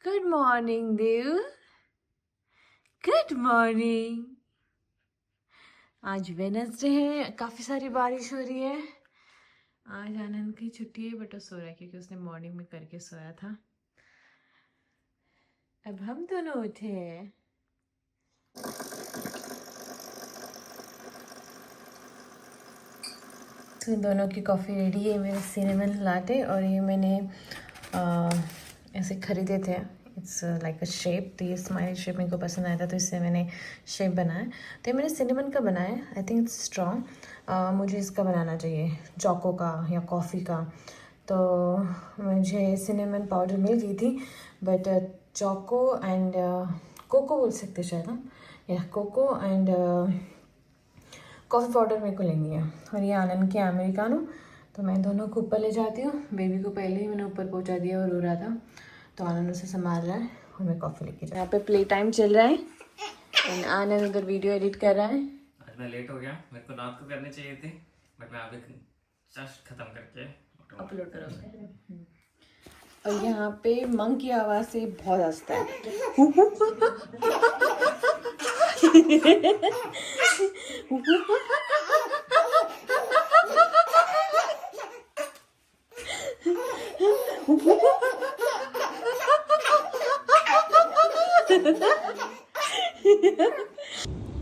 Good morning Dev. Good morning. आज Wednesday है, काफ़ी सारी बारिश हो रही है। आज आनंद की छुट्टी है बट वो सो रहा है क्योंकि उसने मॉर्निंग में करके सोया था। अब हम दोनों उठे हैं। तो दोनों की कॉफ़ी रेडी है। मेरे सिनेमन लाटे और ये मैंने ऐसे ख़रीदे थे। It's like a shape. तो ये स्माइल शेप मेरे को पसंद आया था तो इससे मैंने शेप बनाया। तो ये मैंने सिनेमन का बनाया। I think it's strong. मुझे इसका बनाना चाहिए, चोको का या कॉफ़ी का। तो मुझे सिनेमन पाउडर मिल गई थी बट चोको एंड कोको बोल सकते शायद हम, या कोको एंड कॉफ़ी पाउडर मेरे को लेनी है। और ये आनंद के अमेरिकानो। तो मैं दोनों को ऊपर ले जाती हूँ। बेबी को पहले ही मैंने ऊपर पहुँचा दिया और रो रहा था तो आनंद उसे संभाल रहा है और मैं कॉफ़ी लेके जा। यहाँ पे प्ले टाइम चल रहा है एंड आनंद उधर वीडियो एडिट कर रहा है। आज मैं लेट हो गया, मेरे को रात को करने चाहिए थे बट मैं अभी जस्ट खत्म करके अपलोड करोगे। और यहाँ पे मंग की आवाज़ से बहुत हंसता है।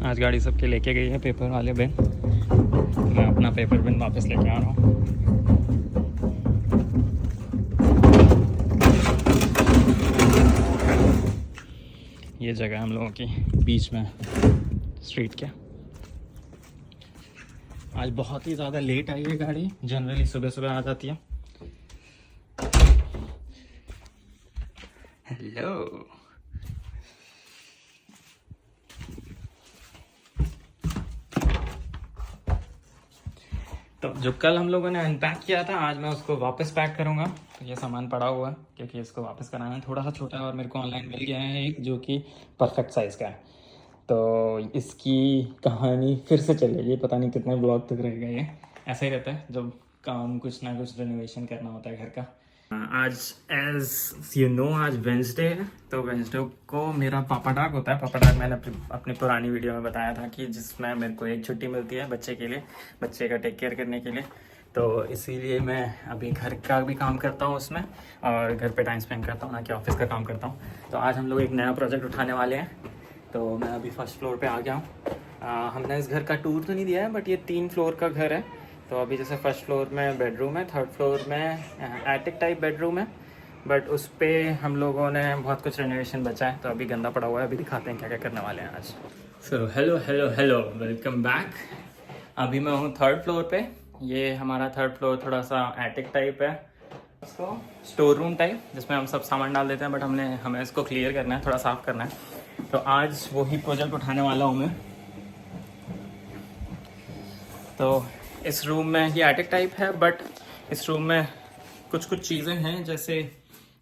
आज गाड़ी सबके लेके गई है पेपर वाले बिन। मैं अपना पेपर बिन वापस लेके आ रहा हूँ। ये जगह है हम लोगों की बीच में स्ट्रीट के। आज बहुत ही ज़्यादा लेट आई है गाड़ी, जनरली सुबह सुबह आ जाती है। हेलो। तो जो कल हम लोगों ने अनपैक किया था आज मैं उसको वापस पैक करूँगा। तो ये सामान पड़ा हुआ है क्योंकि इसको वापस कराना है। थोड़ा सा छोटा है और मेरे को ऑनलाइन मिल गया है एक जो कि परफेक्ट साइज़ का है। तो इसकी कहानी फिर से चलेगी, पता नहीं कितने ब्लॉग तक रहेगा ये। ऐसा ही रहता है जब काम कुछ ना कुछ रेनोवेशन करना होता है घर का। आज एज यू नो आज वेंसडे है। तो वेंसडे को मेरा पापा डाक होता है। पापा डाक मैंने अपनी पुरानी वीडियो में बताया था कि जिसमें मेरे को एक छुट्टी मिलती है बच्चे के लिए, बच्चे का टेक केयर करने के लिए। तो इसीलिए मैं अभी घर का भी काम करता हूँ उसमें और घर पे टाइम स्पेंड करता हूँ, ना कि ऑफिस का काम करता हूँ। तो आज हम लोग एक नया प्रोजेक्ट उठाने वाले हैं। तो मैं अभी फर्स्ट फ्लोर पे आ गया हूँ। हमने इस घर का टूर तो नहीं दिया है बट ये 3 फ्लोर का घर है। तो अभी जैसे फर्स्ट फ्लोर में बेडरूम है, थर्ड फ्लोर में एटिक टाइप बेडरूम है बट उस पर हम लोगों ने बहुत कुछ रेनोवेशन बचा है। तो अभी गंदा पड़ा हुआ है, अभी दिखाते हैं क्या क्या करने वाले हैं आज। So hello hello hello, welcome back. अभी मैं हूँ थर्ड फ्लोर पे। ये हमारा थर्ड फ्लोर थोड़ा सा एटिक टाइप है, इसको स्टोर रूम टाइप जिसमें हम सब सामान डाल देते हैं बट हमें इसको क्लियर करना है, थोड़ा साफ़ करना है। तो आज वही प्रोजेक्ट उठाने वाला हूँ मैं। तो इस रूम में ये एटिक टाइप है बट इस रूम में कुछ कुछ चीज़ें हैं जैसे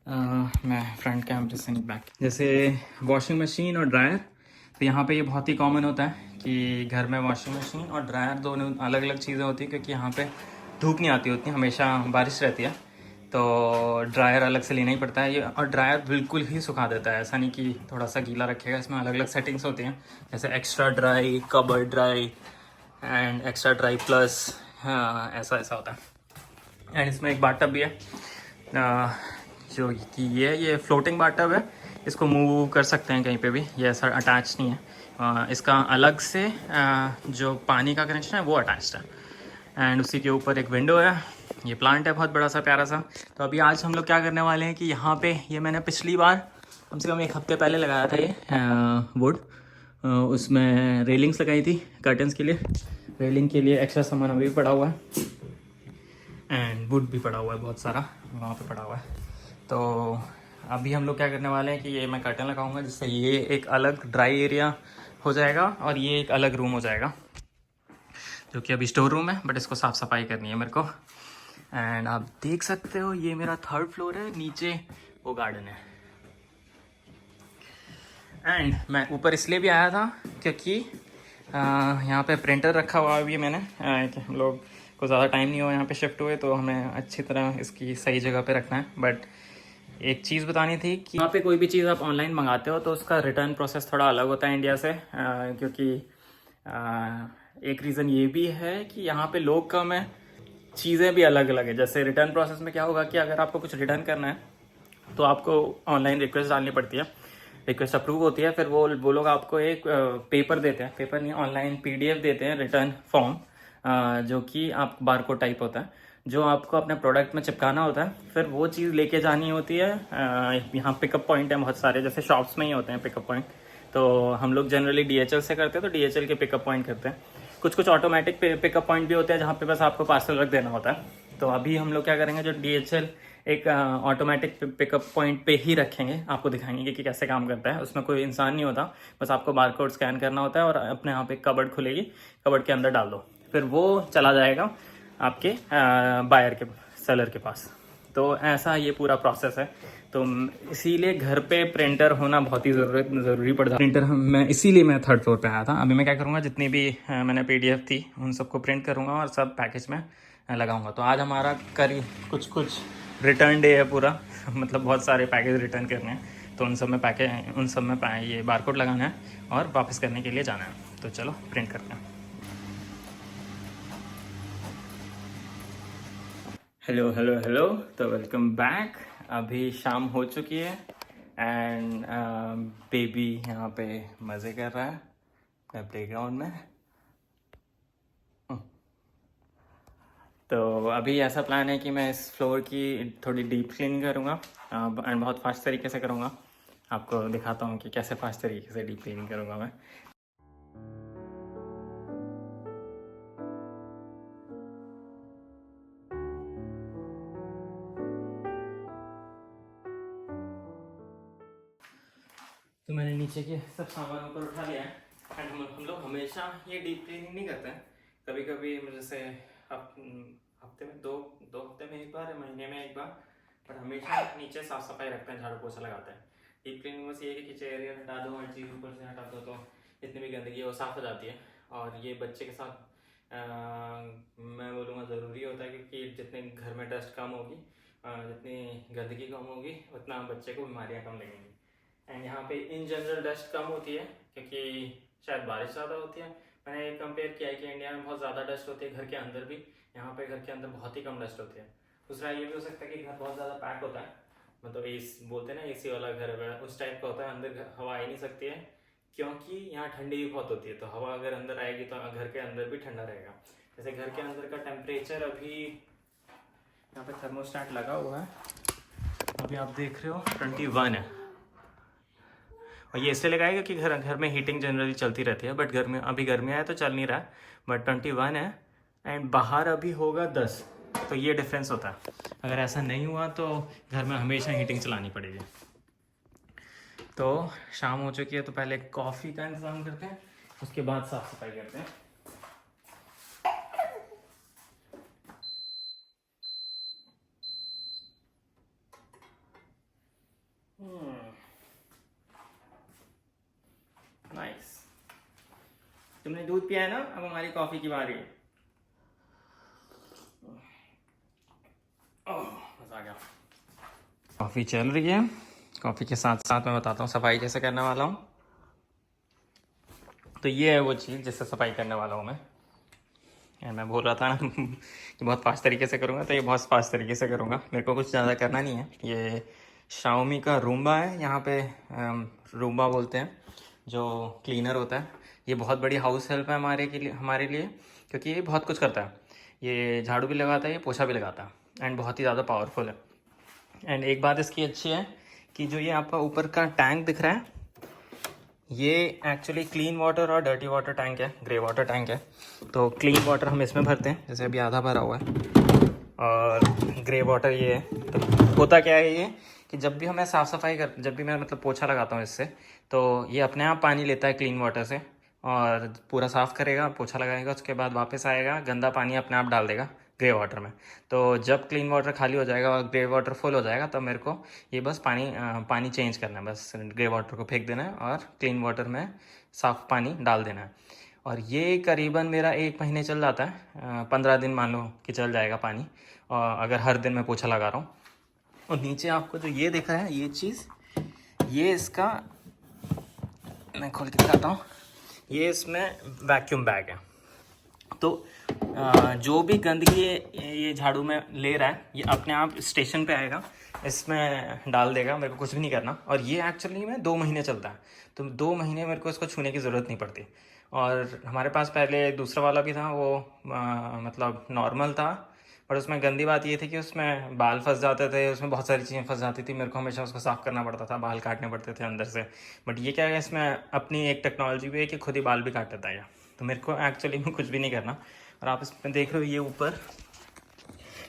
मैं फ्रंट कैमरे से नहीं बैक, जैसे वॉशिंग मशीन और ड्रायर। तो यहाँ पे ये बहुत ही कॉमन होता है कि घर में वॉशिंग मशीन और ड्रायर दोनों अलग अलग चीज़ें होती हैं क्योंकि यहाँ पे धूप नहीं आती होती, हमेशा बारिश रहती है। तो ड्रायर अलग से लेना ही पड़ता है ये। और ड्रायर बिल्कुल ही सुखा देता है, ऐसा नहीं कि थोड़ा सा गीला रखेगा। इसमें अलग अलग सेटिंग्स होती हैं जैसे extra dry, cover dry and extra dry plus, हाँ ऐसा ऐसा होता है। एंड इसमें एक बाथटब भी है जो कि ये फ्लोटिंग बाथटब है। इसको मूव कर सकते हैं कहीं पे भी, ये ऐसा अटैच नहीं है। इसका अलग से जो पानी का कनेक्शन है वो अटैच्ड है। एंड उसी के ऊपर एक विंडो है। ये प्लांट है बहुत बड़ा सा प्यारा सा। तो अभी आज हम लोग क्या करने वाले हैं कि यहाँ पे ये मैंने पिछली बार कम से कम 1 हफ्ते पहले लगाया था ये वुड। उसमें रेलिंग्स लगाई थी कर्टन्स के लिए। रेलिंग के लिए एक्स्ट्रा सामान अभी भी पड़ा हुआ है एंड वुड भी पड़ा हुआ है बहुत सारा वहाँ पे पड़ा हुआ है। तो अभी हम लोग क्या करने वाले हैं कि ये मैं कर्टन लगाऊंगा जिससे ये एक अलग ड्राई एरिया हो जाएगा और ये एक अलग रूम हो जाएगा जो कि अभी स्टोर रूम है बट इसको साफ़ सफाई करनी है मेरे को। एंड आप देख सकते हो ये मेरा थर्ड फ्लोर है, नीचे वो गार्डन है। एंड मैं ऊपर इसलिए भी आया था क्योंकि यहाँ पे प्रिंटर रखा हुआ अभी मैंने कि हम लोग को ज़्यादा टाइम नहीं हुआ यहाँ पे शिफ्ट हुए तो हमें अच्छी तरह इसकी सही जगह पे रखना है। बट एक चीज़ बतानी थी कि यहाँ पे कोई भी चीज़ आप ऑनलाइन मंगाते हो तो उसका रिटर्न प्रोसेस थोड़ा अलग होता है इंडिया से, क्योंकि एक रीज़न ये भी है कि यहाँ पे लोग कम है, चीज़ें भी अलग अलग है। जैसे रिटर्न प्रोसेस में क्या होगा कि अगर आपको कुछ रिटर्न करना है तो आपको ऑनलाइन रिक्वेस्ट डालनी पड़ती है, रिक्वेस्ट अप्रूव होती है, फिर वो लोग आपको एक पेपर देते हैं, पेपर नहीं ऑनलाइन PDF देते हैं, रिटर्न फॉर्म, जो कि आप बारकोड टाइप होता है, जो आपको अपने प्रोडक्ट में चिपकाना होता है। फिर वो चीज़ लेके जानी होती है। यहाँ पिकअप पॉइंट है बहुत सारे, जैसे शॉप्स में ही होते हैं पिकअप पॉइंट। तो हम लोग जनरली DHL से करते हैं, तो DHL के पिकअप पॉइंट करते हैं। कुछ ऑटोमेटिक पिकअप पॉइंट भी होते हैं जहाँ पे बस आपको पार्सल रख देना होता है। तो अभी हम लोग क्या करेंगे, जो DHL एक ऑटोमेटिक पिकअप पॉइंट पे ही रखेंगे, आपको दिखाएंगे कि कैसे काम करता है। उसमें कोई इंसान नहीं होता, बस आपको बारकोड स्कैन करना होता है और अपने यहाँ पे कबर्ड खुलेगी, कबर्ड के अंदर डाल दो, फिर वो चला जाएगा आपके बायर के, सेलर के पास। तो ऐसा ये पूरा प्रोसेस है। तो इसीलिए घर पे प्रिंटर होना बहुत ही ज़रूरी पड़ता है। प्रिंटर मैं इसीलिए 3rd फ्लोर पे आया था। अभी मैं क्या करूँगा, जितनी भी मैंने PDF थी उन सबको प्रिंट करूँगा और सब पैकेज में लगाऊंगा। तो आज हमारा कुछ रिटर्न डे है पूरा मतलब बहुत सारे पैकेज रिटर्न करने हैं, तो उन सब में ये बारकोड लगाना है और वापस करने के लिए जाना है। तो चलो प्रिंट करते हैं। हेलो, तो वेलकम बैक। अभी शाम हो चुकी है एंड बेबी यहाँ पे मज़े कर रहा है अपने प्लेग्राउंड में। तो अभी ऐसा प्लान है कि मैं इस फ्लोर की थोड़ी डीप क्लीनिंग करूँगा एंड बहुत फास्ट तरीके से करूँगा। आपको दिखाता हूँ कि कैसे फास्ट तरीके से डीप क्लीनिंग करूँगा मैं। तो मैंने नीचे के सब सामान ऊपर उठा लिया है एंड हम लोग हमेशा ये डीप क्लीनिंग नहीं करते हैं। कभी कभी जैसे हफ्ते में दो हफ्ते में एक बार या महीने में एक बार, पर हमेशा नीचे साफ सफाई रखते हैं, झाड़ू पोछा लगाते हैं। डीप क्लीनिंग बस ये है कि चेयर हटा दो, हर चीज़ ऊपर से हटा दो, तो जितनी भी गंदगी है वो साफ़ हो जाती है। और ये बच्चे के साथ मैं बोलूँगा ज़रूरी होता है, क्योंकि जितने घर में डस्ट कम होगी, जितनी गंदगी कम होगी, उतना बच्चे को बीमारियाँ कम लगेंगी। एंड यहाँ पे इन जनरल डस्ट कम होती है क्योंकि शायद बारिश ज़्यादा होती है। मैंने कंपेयर किया है कि इंडिया में बहुत ज़्यादा डस्ट होती है घर के अंदर भी, यहाँ पे घर के अंदर बहुत ही कम डस्ट होती है। दूसरा ये भी हो सकता है कि घर बहुत ज़्यादा पैक होता है, मतलब बोलते हैं ना AC वाला घर है, उस टाइप का होता है। अंदर हवा आ ही नहीं सकती है क्योंकि यहाँ ठंडी भी बहुत होती है, तो हवा अगर अंदर आएगी तो घर के अंदर भी ठंडा रहेगा। जैसे घर के अंदर का टेम्परेचर अभी यहाँ पे थर्मोस्टेट लगा हुआ है, अभी आप देख रहे हो 21 है। और ये इसलिए लगाएगा कि घर में हीटिंग जनरली चलती रहती है, बट अभी गर्मी आया तो चल नहीं रहा है, बट 21 है एंड बाहर अभी होगा 10। तो ये डिफरेंस होता है। अगर ऐसा नहीं हुआ तो घर में हमेशा हीटिंग चलानी पड़ेगी। तो शाम हो चुकी है, तो पहले कॉफ़ी का इंतज़ाम करते हैं, उसके बाद साफ़ सफाई करते हैं। नाइस, तुमने दूध पिया है ना, अब हमारी कॉफ़ी की बारी है। मज़ा आ गया। कॉफ़ी चल रही है, कॉफ़ी के साथ साथ मैं बताता हूँ सफाई कैसे करने वाला हूँ। तो ये है वो चीज़ जिससे सफाई करने वाला हूँ मैं बोल रहा था ना कि बहुत फास्ट तरीके से करूँगा, तो ये बहुत फास्ट तरीके से करूँगा। मेरे को कुछ ज़्यादा करना नहीं है। ये Xiaomi का रूम्बा है, यहाँ पे रूम्बा बोलते हैं, जो क्लीनर होता है। ये बहुत बड़ी हाउस हेल्प है हमारे लिए, क्योंकि ये बहुत कुछ करता है। ये झाड़ू भी लगाता है, ये पोछा भी लगाता है एंड बहुत ही ज़्यादा पावरफुल है। एंड एक बात इसकी अच्छी है कि जो ये आपका ऊपर का टैंक दिख रहा है, ये एक्चुअली क्लीन वाटर और डर्टी वाटर टैंक है, ग्रे वाटर टैंक है। तो क्लीन वाटर हम इसमें भरते हैं, जैसे अभी आधा भरा हुआ है, और ग्रे वाटर ये है। तो होता क्या है ये कि जब भी मैं मतलब पोछा लगाता हूँ इससे, तो ये अपने आप पानी लेता है क्लीन वाटर से और पूरा साफ़ करेगा, पोछा लगाएगा, उसके बाद वापस आएगा, गंदा पानी अपने आप डाल देगा ग्रे वाटर में। तो जब क्लीन वाटर खाली हो जाएगा और ग्रे वाटर फुल हो जाएगा, तब मेरे को ये बस पानी चेंज करना है, बस ग्रे वाटर को फेंक देना है और क्लीन वाटर में साफ़ पानी डाल देना है। और ये करीबन मेरा 1 महीने चल जाता है, 15 दिन मान लो कि चल जाएगा पानी, और अगर हर दिन मैं पोछा लगा रहा हूँ। और नीचे आपको जो ये दिख रहा है ये चीज़, ये इसका, मैं खोल के दिखाता हूँ, ये इसमें वैक्यूम बैग है। तो जो भी गंदगी ये झाड़ू में ले रहा है ये अपने आप स्टेशन पे आएगा, इसमें डाल देगा, मेरे को कुछ भी नहीं करना। और ये एक्चुअली में 2 महीने चलता है, तो 2 महीने मेरे को इसको छूने की ज़रूरत नहीं पड़ती। और हमारे पास पहले दूसरा वाला भी था, वो मतलब नॉर्मल था, पर उसमें गंदी बात ये थी कि उसमें बाल फंस जाते थे, उसमें बहुत सारी चीज़ें फंस जाती थी, मेरे को हमेशा उसको साफ़ करना पड़ता था, बाल काटने पड़ते थे अंदर से। बट ये क्या है, इसमें अपनी एक टेक्नोलॉजी भी है कि खुद ही बाल भी काट देता है, तो मेरे को एक्चुअली में कुछ भी नहीं करना। और आप इसमें देख रहे हो ये ऊपर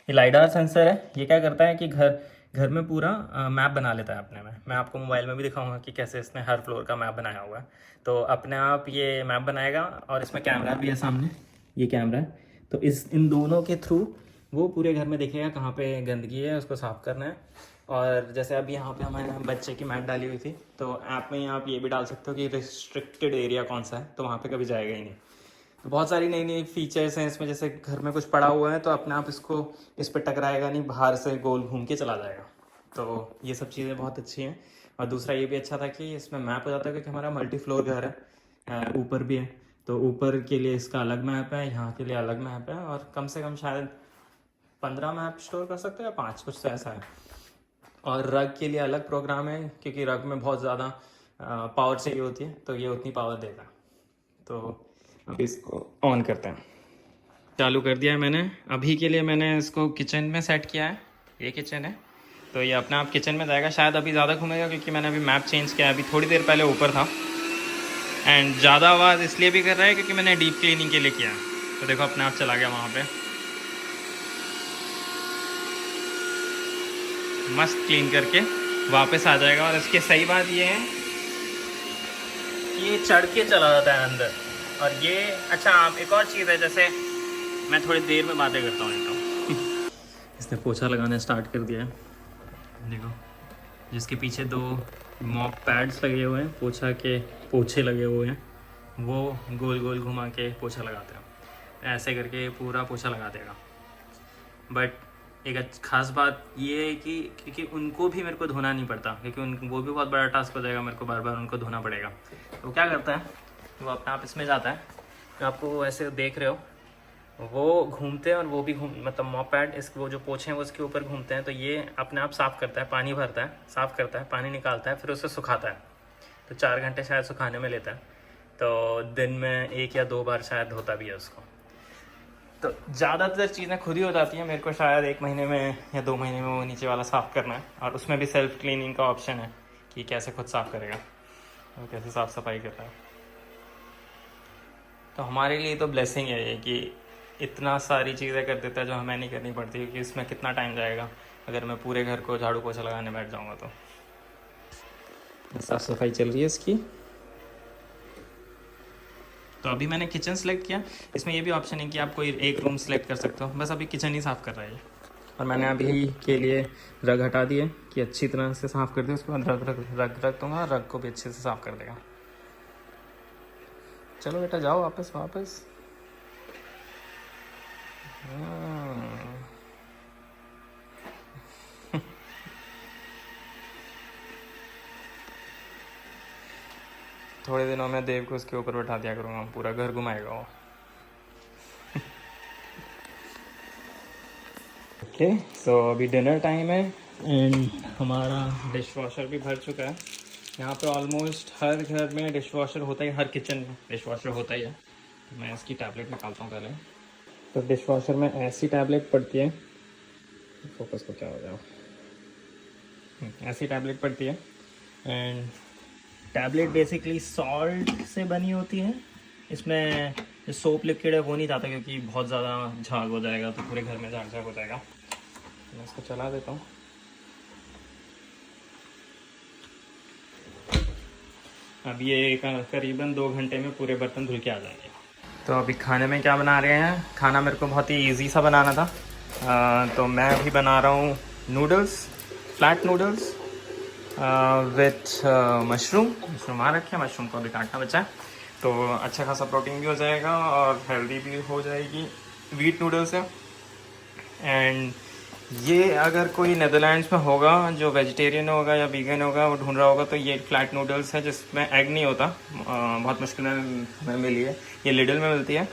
ये लाइडार सेंसर है, ये क्या करता है कि घर में पूरा मैप बना लेता है अपने में। मैं आपको मोबाइल में भी दिखाऊंगा कि कैसे इसने हर फ्लोर का मैप बनाया हुआ है। तो अपने आप ये मैप बनाएगा, और इसमें कैमरा भी है सामने, ये कैमरा है, तो इन दोनों के थ्रू वो पूरे घर में देखेगा कहाँ पे गंदगी है, उसको साफ़ करना है। और जैसे अभी यहाँ पे हमारे बच्चे की मैट डाली हुई थी, तो ऐप में आप ये भी डाल सकते हो कि रिस्ट्रिक्टेड एरिया कौन सा है, तो वहाँ पे कभी जाएगा ही नहीं। तो बहुत सारी नई नई फीचर्स हैं इसमें, जैसे घर में कुछ पड़ा हुआ है तो अपने आप इसको इस पर टकराएगा नहीं, बाहर से गोल घूम के चला जाएगा। तो ये सब चीज़ें बहुत अच्छी हैं। और दूसरा ये भी अच्छा था कि इसमें मैप हो जाता है, क्योंकि हमारा मल्टी फ्लोर घर है, ऊपर भी है, तो ऊपर के लिए इसका अलग मैप है, यहाँ के लिए अलग मैप है, और कम से कम शायद 15 मैप स्टोर कर सकते हैं या 5, कुछ तो ऐसा है। और रग के लिए अलग प्रोग्राम है, क्योंकि रग में बहुत ज़्यादा पावर चाहिए होती है, तो ये उतनी पावर देगा। तो अब इसको ऑन करते हैं। चालू कर दिया है मैंने। अभी के लिए मैंने इसको किचन में सेट किया है, ये किचन है, तो ये अपने आप किचन में जाएगा। शायद अभी ज़्यादा घूमेगा क्योंकि मैंने अभी मैप चेंज किया है, अभी थोड़ी देर पहले ऊपर था। एंड ज़्यादा आवाज़ इसलिए भी कर रहा है क्योंकि मैंने डीप क्लीनिंग के लिए किया, तो देखो अपने आप चला गया वहाँ पे, मस्त क्लीन करके वापस आ जाएगा। और इसकी सही बात ये है कि ये चढ़ के चला जाता है अंदर। और ये अच्छा, आप एक और चीज़ है, जैसे मैं थोड़ी देर में बातें करता हूँ तो इसने पोछा लगाना स्टार्ट कर दिया है, देखो, जिसके पीछे 2 मॉप पैड्स लगे हुए हैं, पोछे लगे हुए हैं, वो गोल गोल घुमा के पोछा लगाते हैं, ऐसे करके पूरा पोछा लगा देगा। बट एक ख़ास बात ये है कि क्योंकि उनको भी मेरे को धोना नहीं पड़ता, क्योंकि वो भी बहुत बड़ा टास्क हो जाएगा, मेरे को बार बार उनको धोना पड़ेगा। तो क्या करता है, वो अपने आप इसमें जाता है, तो आपको ऐसे देख रहे हो वो घूमते हैं, और वो भी मतलब मॉप पैड वो जो पोछे हैं वो उसके ऊपर घूमते हैं, तो ये अपने आप साफ़ करता है, पानी भरता है, साफ़ करता है, पानी निकालता है, फिर उसे सुखाता है। तो 4 घंटे शायद सुखाने में लेता है, तो दिन में 1 या 2 बार शायद धोता भी है उसको। तो ज़्यादातर चीज़ें खुद ही हो जाती हैं, मेरे को शायद 1 महीने में या 2 महीने में वो नीचे वाला साफ़ करना है। और उसमें भी सेल्फ क्लीनिंग का ऑप्शन है कि कैसे खुद साफ़ करेगा और कैसे साफ़ सफाई करता है। तो हमारे लिए तो ब्लेसिंग है ये कि इतना सारी चीज़ें कर देता है जो हमें नहीं करनी पड़ती, क्योंकि इसमें कितना टाइम जाएगा अगर मैं पूरे घर को झाड़ू पोछा लगाने बैठ जाऊँगा। तो साफ़ सफाई चल रही है इसकी। तो अभी मैंने किचन सेलेक्ट किया, इसमें ये भी ऑप्शन है कि आप कोई एक रूम सेलेक्ट कर सकते हो, बस अभी किचन ही साफ़ कर रहा है। और मैंने अभी के लिए रग हटा दिए कि अच्छी तरह से साफ़ कर दे, उसके बाद रग दूँगा, रग को भी अच्छे से साफ़ कर देगा। चलो बेटा जाओ वापस। थोड़े दिनों में देव को उसके ऊपर बैठा दिया करूँगा, पूरा घर घुमाएगा वो। ओके, सो अभी डिनर टाइम है एंड हमारा डिश वॉशर भी भर चुका है। यहाँ पे ऑलमोस्ट हर घर में डिश वॉशर होता है, हर किचन में डिश वॉशर होता ही है। तो मैं इसकी टैबलेट निकालता हूँ पहले। तो डिश वॉशर में ऐसी टैबलेट पड़ती है, फोकस को क्या हो जाओ, ऐसी टैबलेट पड़ती है। एंड टैबलेट बेसिकली सॉल्ट से बनी होती है, इसमें जो सोप लिक्विड है वो नहीं जाता, क्योंकि बहुत ज़्यादा झाग हो जाएगा, तो पूरे घर में झाग हो जाएगा। तो मैं इसको चला देता हूँ। अब ये करीबन 2 घंटे में पूरे बर्तन धुल के आ जाएंगे। तो अभी खाने में क्या बना रहे हैं, खाना मेरे को बहुत ही ईजी सा बनाना था, तो मैं अभी बना रहा हूँ noodles, flat noodles with mushroom आ रखे हैं, मशरूम को अभी काटना बचा है, तो अच्छा खासा प्रोटीन भी हो जाएगा और हेल्दी भी हो जाएगी। वीट नूडल्स है एंड ये अगर कोई नेदरलैंड्स में होगा जो वेजिटेरियन होगा या वीगन होगा वो ढूंढ रहा होगा तो ये फ्लैट नूडल्स है जिसमें एग नहीं होता। बहुत मुश्किल में हमें मिली है, ये लिडल में मिलती है।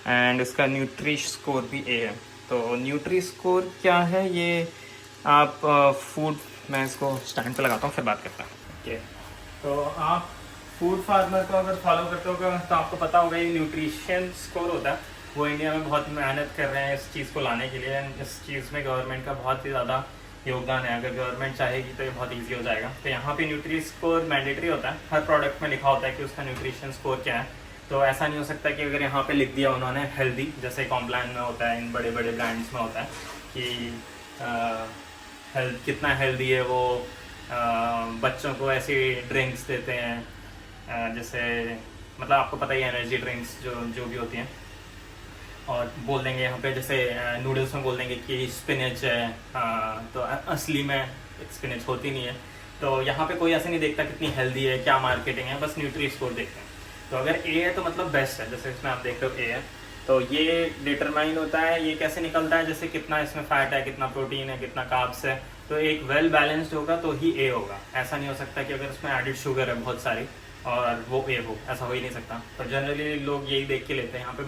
एंड इसका न्यूट्री स्कोर भी ए है। तो न्यूट्री स्कोर क्या है ये आप फूड, मैं इसको स्टैंड पे लगाता हूँ फिर बात करता हूँ। ओके, तो आप फूड फार्मर को अगर फॉलो करते हो तो आपको पता होगा ये न्यूट्रिशन स्कोर होता है। वो इंडिया में बहुत मेहनत कर रहे हैं इस चीज़ को लाने के लिए। इस चीज़ में गवर्नमेंट का बहुत ही ज़्यादा योगदान है। अगर गवर्नमेंट चाहेगी तो ये बहुत ईजी हो जाएगा। तो यहाँ पे न्यूट्री स्कोर मैंडेटरी होता है, हर प्रोडक्ट में लिखा होता है कि उसका न्यूट्रिशन स्कोर क्या है। तो ऐसा नहीं हो सकता कि अगर यहाँ पे लिख दिया उन्होंने हेल्दी, जैसे कॉम्प्लान में होता है, इन बड़े बड़े ब्रांड्स में होता है कि हेल्थ कितना हेल्दी है। वो बच्चों को ऐसी ड्रिंक्स देते हैं जैसे मतलब आपको पता ही है एनर्जी ड्रिंक्स जो भी होती हैं, और बोल देंगे यहाँ पे जैसे नूडल्स में बोल देंगे कि स्पिनच है, तो असली में स्पिनच होती नहीं है। तो यहाँ पे कोई ऐसे नहीं देखता कितनी हेल्दी है, क्या मार्केटिंग है, बस न्यूट्री स्कोर देखते हैं। तो अगर ए है तो मतलब बेस्ट है, जैसे इसमें आप देख रहे हो ए है। तो ये डिटरमाइन होता है, ये कैसे निकलता है, जैसे कितना इसमें फैट है, कितना प्रोटीन है, कितना कार्ब्स है। तो एक वेल बैलेंस्ड होगा तो ही ए होगा। ऐसा नहीं हो सकता कि अगर इसमें एडिड शुगर है बहुत सारी और वो ए हो, ऐसा हो ही नहीं सकता। तो जनरली लोग यही देख के लेते हैं। यहाँ पे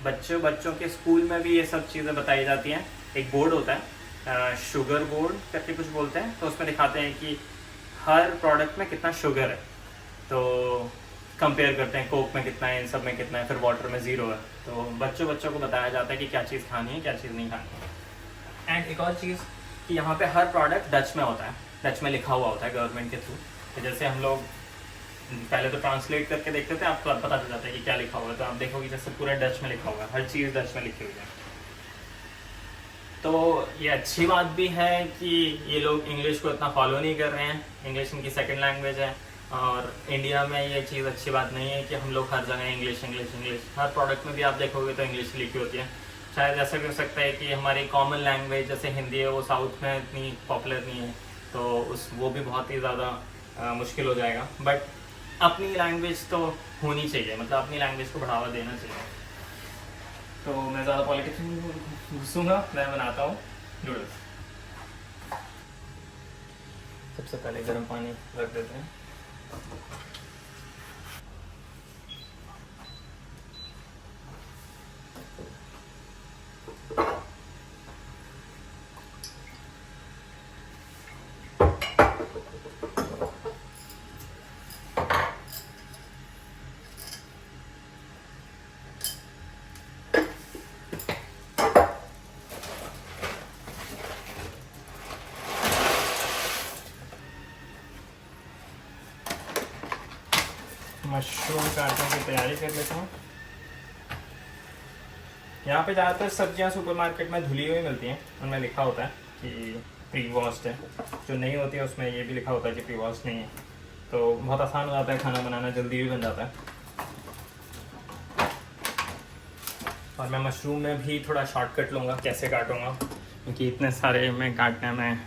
बच्चों के स्कूल में भी ये सब चीज़ें बताई जाती हैं। एक बोर्ड होता है शुगर बोर्ड करके कुछ बोलते हैं, तो उसमें दिखाते हैं कि हर प्रोडक्ट में कितना शुगर है। तो कंपेयर करते हैं कोक में कितना है, इन सब में कितना है, फिर वाटर में 0 है। तो बच्चों को बताया जाता है कि क्या चीज़ खानी है, क्या चीज़ नहीं खानी है। एंड एक और चीज़ कि यहाँ पे हर प्रोडक्ट डच में होता है, डच में लिखा हुआ होता है गवर्नमेंट के थ्रू। तो जैसे हम लोग पहले तो ट्रांसलेट करके देखते थे, आपको पता चल जाता है कि क्या लिखा हुआ है। तो आप देखोगे जैसे पूरा डच में लिखा हुआ है, हर चीज़ डच में लिखी हुई है। तो ये अच्छी बात भी है कि ये लोग इंग्लिश को इतना फॉलो नहीं कर रहे हैं। इंग्लिश इनकी सेकंड लैंग्वेज है, और इंडिया में ये चीज़ अच्छी बात नहीं है कि हम लोग हर जगह इंग्लिश। हर प्रोडक्ट में भी आप देखोगे तो इंग्लिश लिखी होती है। शायद ऐसा भी हो सकता है कि हमारी कॉमन लैंग्वेज जैसे हिंदी है वो साउथ में इतनी पॉपुलर नहीं है, तो वो भी बहुत ही ज़्यादा मुश्किल हो जाएगा। बट अपनी लैंग्वेज तो होनी चाहिए, मतलब अपनी लैंग्वेज को बढ़ावा देना चाहिए। तो मैं ज़्यादा पॉलिटिक्स में घुसूँगा, मैं बनाता हूँ नूडल्स। सबसे पहले गर्म पानी रख देते हैं। मशरूम काटने की तैयारी कर लेता हूँ। यहाँ पे ज़्यादातर सब्जियाँ सुपरमार्केट में धुली हुई मिलती हैं, उनमें लिखा होता है कि प्री वॉश्ड है। जो नहीं होती है उसमें ये भी लिखा होता है कि प्री वॉश्ड नहीं है। तो बहुत आसान हो जाता है खाना बनाना, जल्दी भी बन जाता है। और मैं मशरूम में भी थोड़ा शॉर्टकट लूँगा, कैसे काटूँगा, क्योंकि इतने सारे में काटने में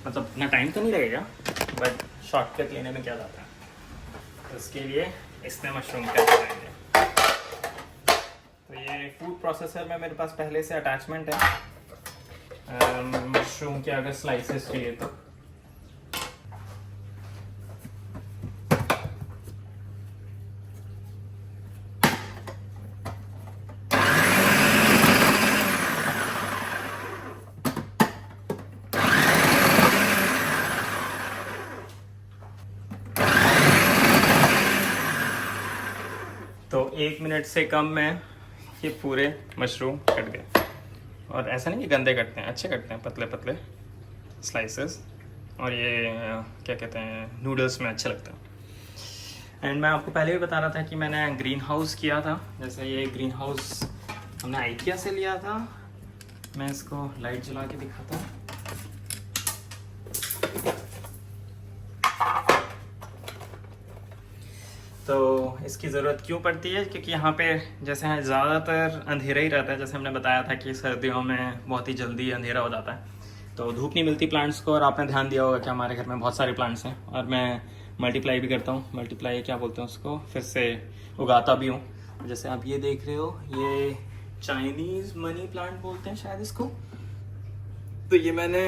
मतलब इतना टाइम तो नहीं लगेगा, बट शॉर्टकट लेने में क्या जाता है। तो इसके लिए इसमें मशरूम कैसे करेंगे। तो ये फूड प्रोसेसर में मेरे पास पहले से अटैचमेंट है मशरूम के अगर स्लाइसेस चाहिए तो। तो 1 मिनट से कम में ये पूरे मशरूम कट गए। और ऐसा नहीं कि गंदे कटते हैं, अच्छे कटते हैं, पतले पतले स्लाइसेस। और ये क्या कहते हैं, नूडल्स में अच्छे लगते हैं। एंड मैं आपको पहले भी बता रहा था कि मैंने ग्रीन हाउस किया था। जैसे ये ग्रीन हाउस हमने आइकिया से लिया था। मैं इसको लाइट जला के दिखाता हूँ। तो इसकी ज़रूरत क्यों पड़ती है, क्योंकि यहाँ पे जैसे ज़्यादातर अंधेरा ही रहता है। जैसे हमने बताया था कि सर्दियों में बहुत ही जल्दी अंधेरा हो जाता है, तो धूप नहीं मिलती प्लांट्स को। और आपने ध्यान दिया होगा कि हमारे घर में बहुत सारे प्लांट्स हैं, और मैं मल्टीप्लाई भी करता हूँ। मल्टीप्लाई क्या बोलते हैं उसको, फिर से उगाता भी हूँ। जैसे आप ये देख रहे हो, ये चाइनीज़ मनी प्लांट बोलते हैं शायद इसको। तो ये मैंने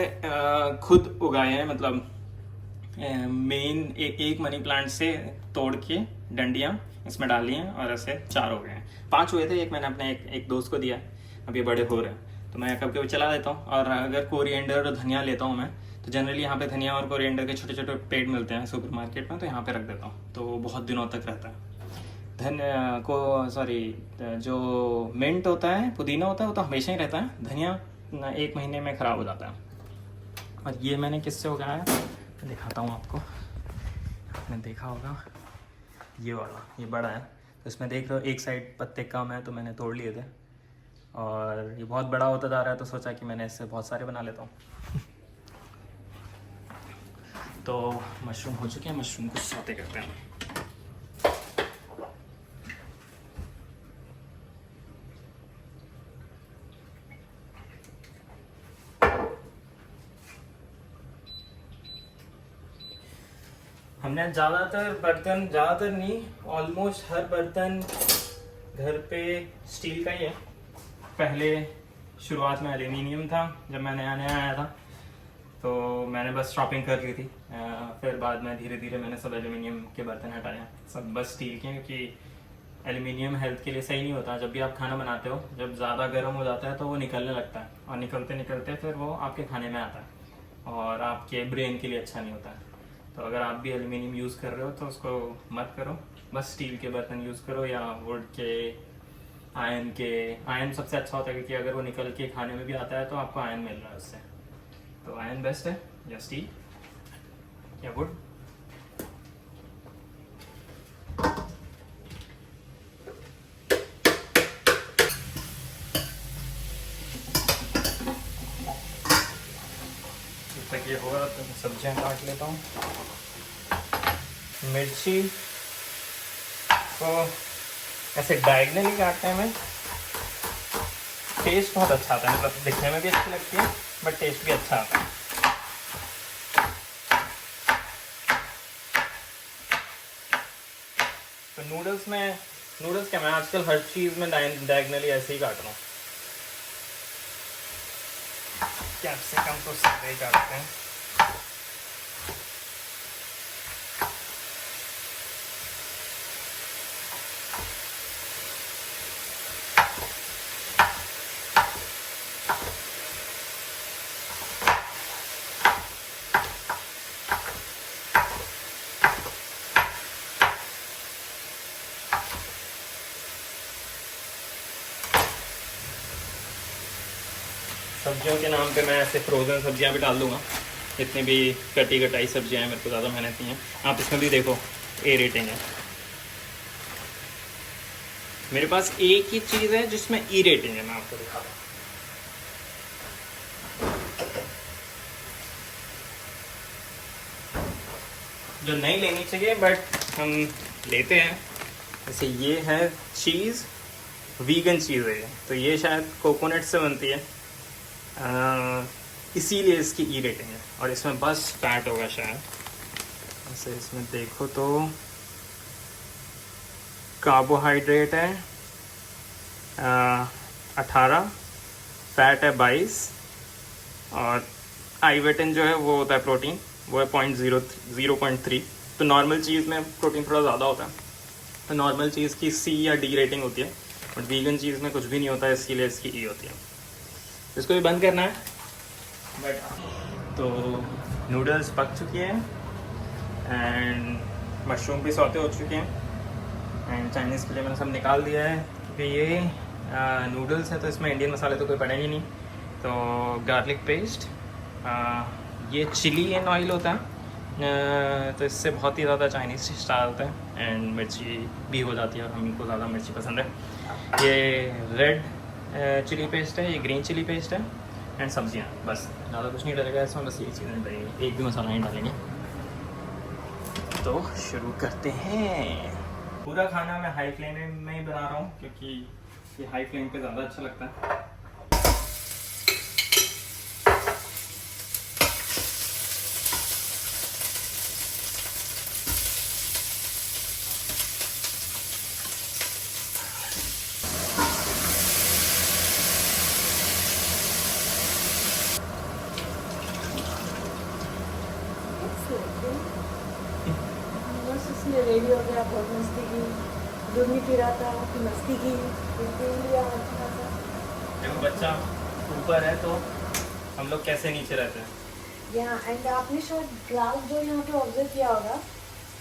खुद उगाए हैं, मतलब मेन एक मनी प्लांट से तोड़ के डंडियाँ इसमें डाली हैं और ऐसे 4 हो गए हैं। 5 हुए थे, एक मैंने अपने एक दोस्त को दिया है, अब ये बड़े हो रहे हैं। तो मैं कभी कभी चला देता हूँ। और अगर कोरिएंडर और धनिया लेता हूँ मैं, तो जनरली यहाँ पे धनिया और कोरिएंडर के छोटे छोटे पेड़ मिलते हैं सुपर मार्केट में, तो यहाँ पे रख देता हूँ, तो बहुत दिनों तक रहता है। जो मिंट होता है, पुदीना होता है, वो तो हमेशा ही रहता है। धनिया 1 महीने में ख़राब हो जाता है। और ये मैंने किससे उगाया है, मैं दिखाता हूँ आपको। आपने देखा होगा ये वाला, ये बड़ा है, तो इसमें देख रहे हो एक साइड पत्ते कम है, तो मैंने तोड़ लिए थे। और ये बहुत बड़ा होता जा रहा है, तो सोचा कि मैंने इससे बहुत सारे बना लेता हूँ। तो मशरूम हो चुके हैं, मशरूम को सौते करते हैं। हमने ज़्यादातर नहीं, ऑलमोस्ट हर बर्तन घर पे स्टील का ही है। पहले शुरुआत में एल्यूमिनियम था, जब मैं नया आया था, तो मैंने बस शॉपिंग कर ली थी। फिर बाद में धीरे धीरे मैंने सब एल्यूमिनियम के बर्तन हटाए, सब बस स्टील के, क्योंकि एल्यूमिनियम हेल्थ के लिए सही नहीं होता। जब भी आप खाना बनाते हो, जब ज़्यादा गर्म हो जाता है तो वो निकलने लगता है, और निकलते निकलते फिर वो आपके खाने में आता है, और आपके ब्रेन के लिए अच्छा नहीं होता है। तो अगर आप भी एल्यूमिनियम यूज़ कर रहे हो तो उसको मत करो, बस स्टील के बर्तन यूज़ करो, या वुड के, आयरन सबसे अच्छा होता है, क्योंकि अगर वो निकल के खाने में भी आता है तो आपको आयरन मिल रहा है उससे। तो आयरन बेस्ट है, या स्टील या वुड। जब तक ये होगा तो मैं सब्जियां काट लेता हूँ। मिर्ची को ऐसे डायगनली काटते हैं मैं, टेस्ट बहुत अच्छा आता है, मतलब दिखने में भी अच्छी लगती है, बट टेस्ट भी अच्छा आता है। तो नूडल्स क्या, मैं आजकल हर चीज़ में डायगनली ऐसे ही काट रहा हूँ। कैप्सिकम तो सारे काटते हैं। सब्जियों के नाम पे मैं ऐसे फ्रोज़न सब्जियां भी डाल दूंगा। जितनी भी कटी कटाई सब्जियां हैं, मेरे को ज़्यादा मेहनत नहीं है। आप इसमें भी देखो ए रेटिंग है। मेरे पास एक ही चीज़ है जिसमें ई रेटिंग है, मैं आपको दिखा दूँ। जो नहीं लेनी चाहिए बट हम लेते हैं, जैसे ये है चीज़, वीगन चीज़ है, तो ये शायद कोकोनट से बनती है, इसीलिए इसकी ई रेटिंग है। और इसमें बस फैट होगा शायद, ऐसे इसमें देखो तो कार्बोहाइड्रेट है 18, फैट है 22, और आईवेटन जो है वो होता है प्रोटीन, वो है 0.3। तो नॉर्मल चीज़ में प्रोटीन थोड़ा ज़्यादा होता है, तो नॉर्मल चीज़ की सी या डी रेटिंग होती है, बट वीगन चीज़ में कुछ भी नहीं होता है, इसीलिए इसकी ई होती है। इसको भी बंद करना है। बट तो नूडल्स पक चुके हैं, एंड मशरूम भी सौते हो चुके हैं, एंड चाइनीज़ के लिए मैंने सब निकाल दिया है, क्योंकि ये नूडल्स है तो इसमें इंडियन मसाले तो कोई पड़ेंगे नहीं। तो गार्लिक पेस्ट, ये चिली एंड ऑयल होता है, तो इससे बहुत ही ज़्यादा चाइनीज़ टेस्ट आता है, एंड मिर्ची भी हो जाती है, और हमको ज़्यादा मिर्ची पसंद है। ये रेड चिली पेस्ट है, ये ग्रीन चिली पेस्ट है, एंड सब्जियाँ, बस ज़्यादा कुछ नहीं डलेगा इसमें, बस ये चीज़ें डलेंगी, एक भी मसाला नहीं डालेंगे। तो शुरू करते हैं। पूरा खाना मैं हाई फ्लेम में ही बना रहा हूँ, क्योंकि ये हाई फ्लेम पे ज़्यादा अच्छा लगता है। इसलिए रेडी हो गया, बहुत मस्ती की, दूध नहीं पी रहा था, फिर मस्ती की, फिर पी लिया अच्छा सा। देखो बच्चा ऊपर है तो हम लोग कैसे नीचे रहते हैं। या एंड आपने शायद ग्लास जो यहाँ पे ऑब्जर्व किया होगा,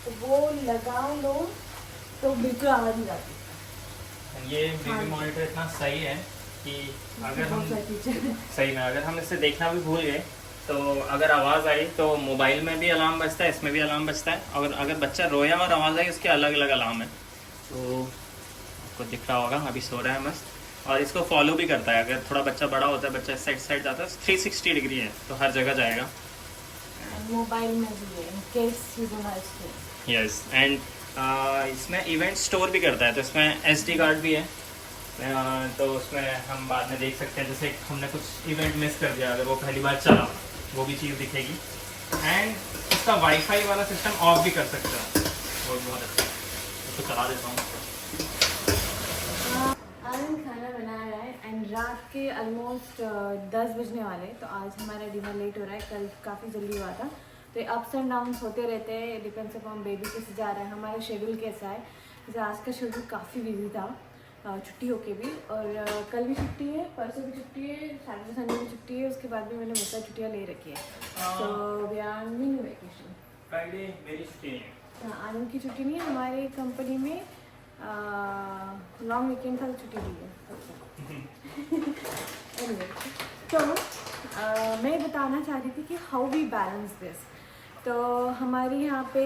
तो वो लगा लो तो बिल्कुल आवाज़ नहीं जाती। ये बेबी मॉनिटर इतना सही है कि अगर हम बहुत सारे फीचर सही में अगर हम इसे देखना भी भूल गए तो अगर आवाज़ आई तो मोबाइल में भी अलार्म बजता है, इसमें भी अलार्म बजता है, और अगर बच्चा रोया और आवाज़ आई उसके अलग अलग अलार्म है। तो आपको दिख रहा होगा अभी सो रहा है मस्त, और इसको फॉलो भी करता है। अगर थोड़ा बच्चा बड़ा होता है, बच्चा इस साइड जाता है, 360 डिग्री है तो हर जगह जाएगा। मोबाइल में भी है, in case you don't have screen. Yes and इसमें इवेंट स्टोर भी करता है, तो इसमें SD कार्ड भी है। तो उसमें हम बाद में देख सकते हैं, जैसे हमने कुछ इवेंट मिस कर दिया, अगर वो पहली बार चला वो भी चीज़ दिखेगी। एंड इसका वाईफाई वाला सिस्टम ऑफ भी कर सकते हैं, वो बहुत अच्छा है। इसको चला देता हूँ। आनंद खाना बना रहा है एंड रात के ऑलमोस्ट 10 बजने वाले, तो आज हमारा डिनर लेट हो रहा है, कल काफ़ी जल्दी हुआ था। तो अप्स एंड डाउन्स होते रहते हैं, डिपेंड्स अपॉन बेबी कैसे जा रहा है, हमारा शेड्यूल कैसा है। जैसे आज का शेड्यूल काफ़ी बिजी था, छुट्टी होके भी, और कल भी छुट्टी है, परसों भी छुट्टी है, सैटरडे संडे भी छुट्टी है, उसके बाद भी मैंने बहुत सारी छुट्टियाँ ले रखी है। तो we are mini vacation. Friday मेरी छुट्टी नहीं है। आनंद की छुट्टी नहीं है, हमारे कंपनी में लॉन्ग वीकेंड था तो छुट्टी दी है। Anyway, तो मैं बताना चाह रही थी कि हाउ वी बैलेंस दिस। तो हमारे यहाँ पे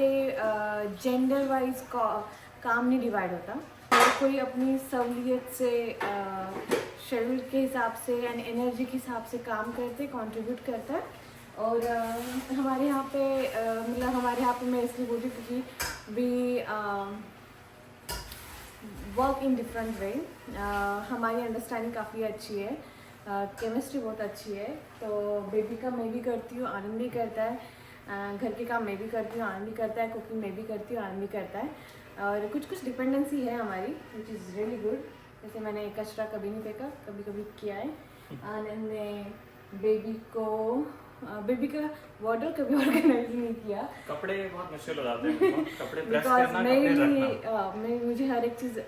जेंडर वाइज काम नहीं डिवाइड होता, हर कोई अपनी सहूलियत से शेड्यूल के हिसाब से एंड एनर्जी के हिसाब से काम करते, कंट्रीब्यूट करता है। और हमारे यहाँ पे मतलब हमारे यहाँ पे मैं इसलिए बोल रही हूँ क्योंकि we work in different way. हमारी अंडरस्टैंडिंग काफ़ी अच्छी है, केमिस्ट्री बहुत अच्छी है। तो बेबी का मैं भी करती हूँ, आनंद भी करता है, घर के काम मैं भी करती हूँ, आनंद भी करता है, कुकिंग मैं भी करती हूँ, आनंद भी करता है। और कुछ कुछ डिपेंडेंसी है हमारी, विच इज़ रियली गुड। जैसे मैंने कचरा कभी नहीं फेंका, कभी कभी किया है। आनंद ने बेबी का वार्डरोब कभी ऑर्गेनाइज नहीं किया। कपड़े बहुत मुश्किल हो जाते हैं, कपड़े प्रेस करना, कपड़े रखना। मुझे हर एक चीज़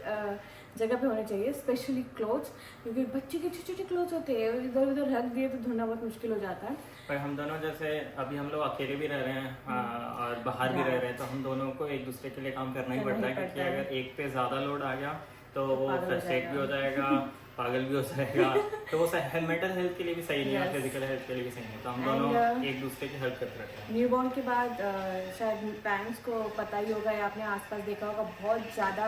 जगह पे होनी चाहिए, स्पेशली क्लोथ्स, क्योंकि बच्चे के छोटे छोटे क्लोथ्स होते हैं, इधर उधर रख दिए तो ढूंढना बहुत मुश्किल हो जाता है। पर हम दोनों जैसे अभी हम लोग अकेले भी रह रहे हैं और बाहर भी रह रहे हैं, तो हम दोनों को एक दूसरे के लिए काम करना ही पड़ता है, क्योंकि अगर एक पे ज़्यादा लोड आ गया तो वो फ्रस्ट्रेट भी हो जाएगा, पागल भी हो जाएगा। तो वो मेंटल हेल्थ के लिए भी सही नहीं है, फिजिकल हेल्थ के लिए भी सही नहीं है। तो हम दोनों एक दूसरे की हेल्प करते रहते हैं। न्यूबॉर्न के बाद शायद पेरेंट्स को पता ही होगा या आपने आसपास देखा होगा, बहुत ज़्यादा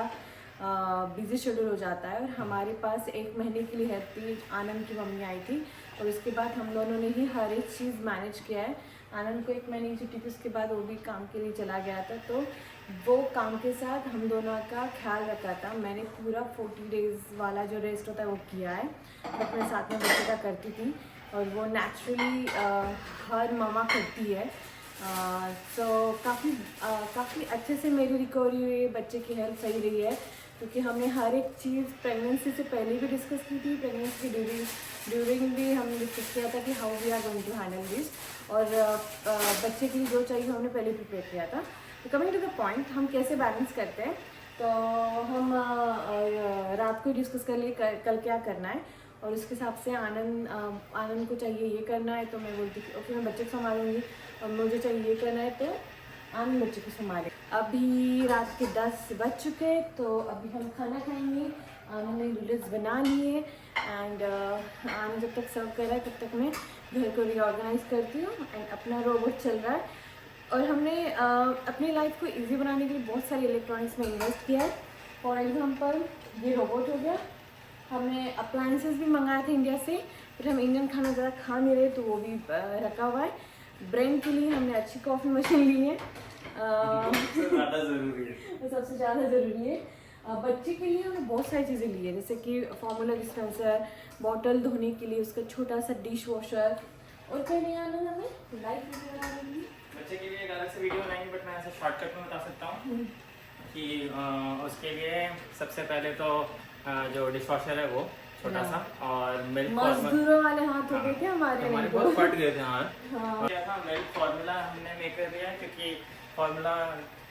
बिजी शेड्यूल हो जाता है। और हमारे पास 1 महीने के लिए हेल्प थी, आनंद की मम्मी आई थी, और उसके बाद हम दोनों ने ही हर एक चीज़ मैनेज किया है। आनंद को 1 महीने की छुट्टी थी, उसके बाद वो भी काम के लिए चला गया था, तो वो काम के साथ हम दोनों का ख्याल रखा था। मैंने पूरा 40 डेज़ वाला जो रेस्ट होता है वो किया है, बट मैं साथ में बच्चे का करती थी, और वो नेचुरली हर मामा करती है। तो काफ़ी अच्छे से मेरी रिकवरी हुई है, बच्चे की हेल्थ सही रही है, क्योंकि हमने हर एक चीज़ प्रेगनेंसी से पहले भी डिस्कस की थी, प्रेगनेंसी के ड्यूरिंग भी हमने डिस्कस किया था कि how we are going to handle this, और बच्चे के लिए जो चाहिए हमने पहले प्रिपेयर किया था। तो कमिंग टू द पॉइंट, हम कैसे बैलेंस करते हैं, तो हम रात को डिस्कस कर लिए कल क्या करना है, और उसके हिसाब से आनंद को चाहिए ये करना है तो मैं बोलती थी ओके मैं बच्चे को संभालूंगी, और मुझे चाहिए ये करना है तो आनंद बच्चे को संभाले। अभी रात के 10 बज चुके, तो अभी हम खाना खाएंगे। आनंद ने नूडल्स बना लिए, एंड आनंद जब तक सर्व कर रहा है तब तक मैं घर को रीऑर्गेनाइज करती हूँ, एंड अपना रोबोट चल रहा है। और हमने अपनी लाइफ को इजी बनाने के लिए बहुत सारे इलेक्ट्रॉनिक्स में इन्वेस्ट किया है। फॉर एग्जांपल ये रोबोट हो गया, हमने अप्लायंसेस भी मंगाए थे इंडिया से, फिर हम इंडियन खाना ज़्यादा खा नहीं रहे तो वो भी रखा हुआ है। ब्रेन के लिए हमने अच्छी कॉफ़ी मशीन ली है, ज़्यादा ज़रूरी है, वो सबसे ज़्यादा ज़रूरी है। बच्चे के लिए हमने बहुत सारी चीज़ें ली है, जैसे कि फार्मूला डिस्पेंसर, बॉटल धोने के लिए उसका छोटा सा डिश वॉशर, और कहीं नहीं आना हमें लाइट वीडियो बना लेंगे बच्चे के लिए एक अलग से वीडियो बनाएंगे, बट मैं ऐसे शॉर्टकट में बता सकता हूँ कि उसके लिए सबसे पहले तो जो डिश वॉशर है वो छोटा सा, और मिल्क मजदूरों वाले हाथ हो गए थे हमारे बहुत फट गए थे हाथ। क्या था, मिल्क फार्मूला हमने मेक कर दिया, क्योंकि फार्मूला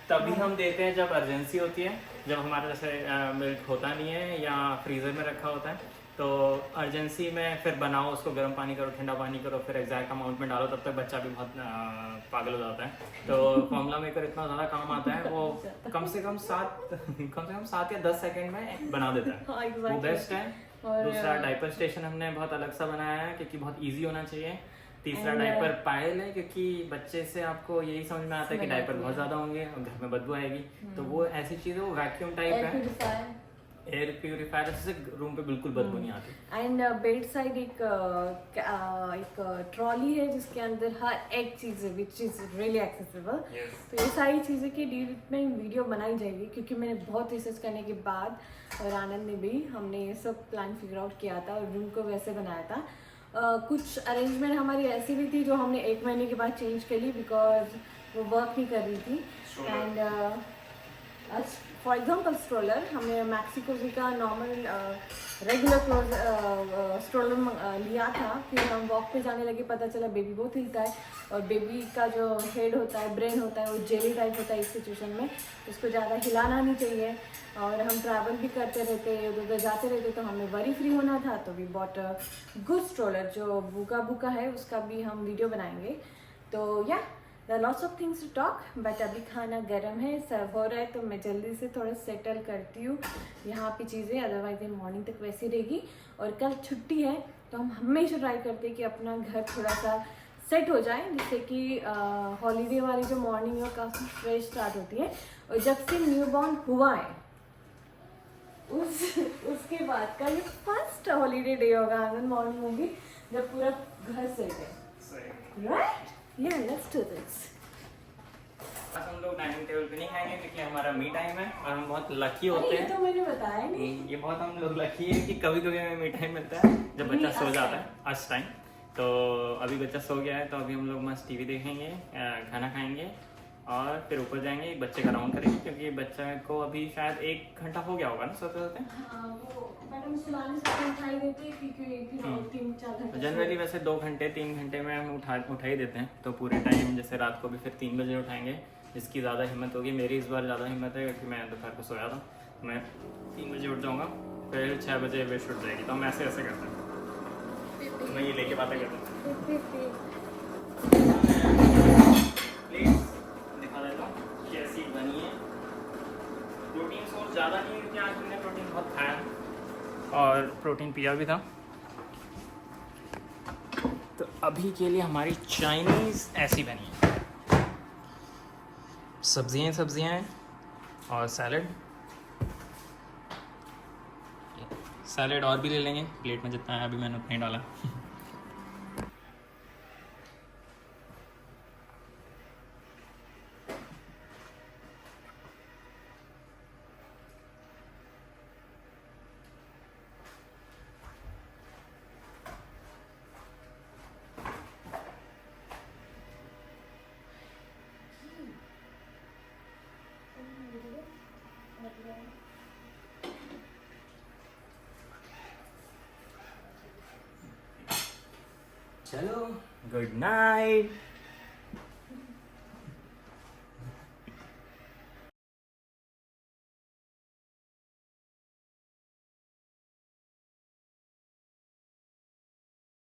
तभी हम देते हैं जब अर्जेंसी होती है, जब हमारा जैसे मिल्क होता नहीं है या फ्रीज़र में रखा होता है, तो अर्जेंसी में फिर बनाओ उसको, गर्म पानी करो, ठंडा पानी करो, फिर एग्जैक्ट अमाउंट में डालो, तब तक बच्चा भी बहुत पागल हो जाता है। तो फॉर्मूला मेकर इतना ज़्यादा काम आता है, वो कम से कम 7 या 10 सेकंड में बना देता है। हाँ, exactly. वो बेस्ट है। और दूसरा डायपर स्टेशन हमने बहुत अलग सा बनाया है क्योंकि बहुत ईजी होना चाहिए। तीसरा And, डायपर पायल है क्योंकि बच्चे से आपको यही समझ में आता है कि डायपर बहुत ज़्यादा होंगे और घर में बदबू आएगी, तो वो ऐसी चीज़ है, वो वैक्यूम टाइप है, एयर प्यूरिफायर से रूम पे बिल्कुल बदबू नहीं आती। एंड बेड साइड एक ट्रॉली है जिसके अंदर हर एक चीज़ है विच इज़ रियली एक्सेसिबल। तो ये सारी चीज़ें की डिटेल में वीडियो बनाई जाएगी क्योंकि मैंने बहुत रिसर्च करने के बाद और आनंद ने भी, हमने ये सब प्लान फिगर आउट किया था और रूम को वैसे बनाया था। कुछ अरेंजमेंट हमारी ऐसी भी थी जो हमने 1 महीने के बाद चेंज कर ली बिकॉज वो वर्क नहीं कर रही थी। एंड फॉर एग्जाम्पल स्ट्रोलर, हमने मैक्सिकोजी का नॉर्मल रेगुलर स्ट्रोलर लिया था। फिर हम वॉक पे जाने लगे, पता चला बेबी बहुत हिलता है और बेबी का जो हेड होता है, ब्रेन होता है, वो जेली टाइप होता है इस सिचुएशन में, उसको ज़्यादा हिलाना नहीं चाहिए। और हम ट्रैवल भी करते रहते, उधर जाते रहते, तो हमें वरी फ्री होना था, तो वी बॉट गुड स्ट्रोलर जो बुका है, उसका भी हम वीडियो बनाएंगे। तो yeah there lots of things to talk, but अभी खाना गर्म है, सर्व हो रहा है, तो मैं जल्दी से थोड़ा सेटल करती हूँ यहाँ पे चीज़ें, अदरवाइज ये मॉर्निंग तक वैसी रहेगी। और कल छुट्टी है तो हम हमेशा ट्राई करते हैं कि अपना घर थोड़ा सा सेट हो जाए, जिससे कि हॉलीडे वाली जो मॉर्निंग है काफ़ी फ्रेश स्टार्ट होती है। और जब से न्यूबॉर्न हुआ है उसके बाद का ये फर्स्ट हॉलीडे डे होगा, आनंद मॉर्निंग होगी जब पूरा घर सेट है, राइट? या लेट्स डू दिस। हम लोग डाइनिंग टेबल पे नहीं खाएंगे क्योंकि हमारा मी टाइम है और हम बहुत लकी होते हैं। तो मैंने बताया नहीं, ये बहुत हम लोग लकी है कि कभी कभी हमें मी टाइम मिलता है जब बच्चा सो जाता है, आज टाइम। तो अभी बच्चा सो गया है, तो अभी हम लोग मस्त टीवी देखेंगे, खाना खाएंगे और फिर ऊपर जाएंगे, बच्चे का राउंड करेंगे क्योंकि बच्चे को अभी शायद 1 घंटा हो गया होगा ना सोते सोते। जनरली वैसे 2 घंटे 3 घंटे में हम उठा ही देते हैं, तो पूरे टाइम जैसे रात को भी फिर 3 बजे उठाएंगे, जिसकी ज़्यादा हिम्मत होगी। मेरी इस बार ज़्यादा हिम्मत है क्योंकि मैं दोपहर को सोया था, मैं 3 बजे उठ जाऊँगा, फिर 6 बजे वेश उठ जाएगी, तो हम ऐसे करते हैं। मैं ये लेके बातें करता हूँ, प्लीज़ दिखा देता हूँ कैसी बनी है। प्रोटीन सोर्स ज़्यादा नहीं है क्योंकि आज मैंने प्रोटीन बहुत खाया और प्रोटीन पिया भी था। तो अभी के लिए हमारी चाइनीज़ ऐसी बनी है, सब्जियाँ हैं और सैलेड और भी ले लेंगे, प्लेट में जितना है अभी मैंने उतना ही डाला। चलो गुड नाइट।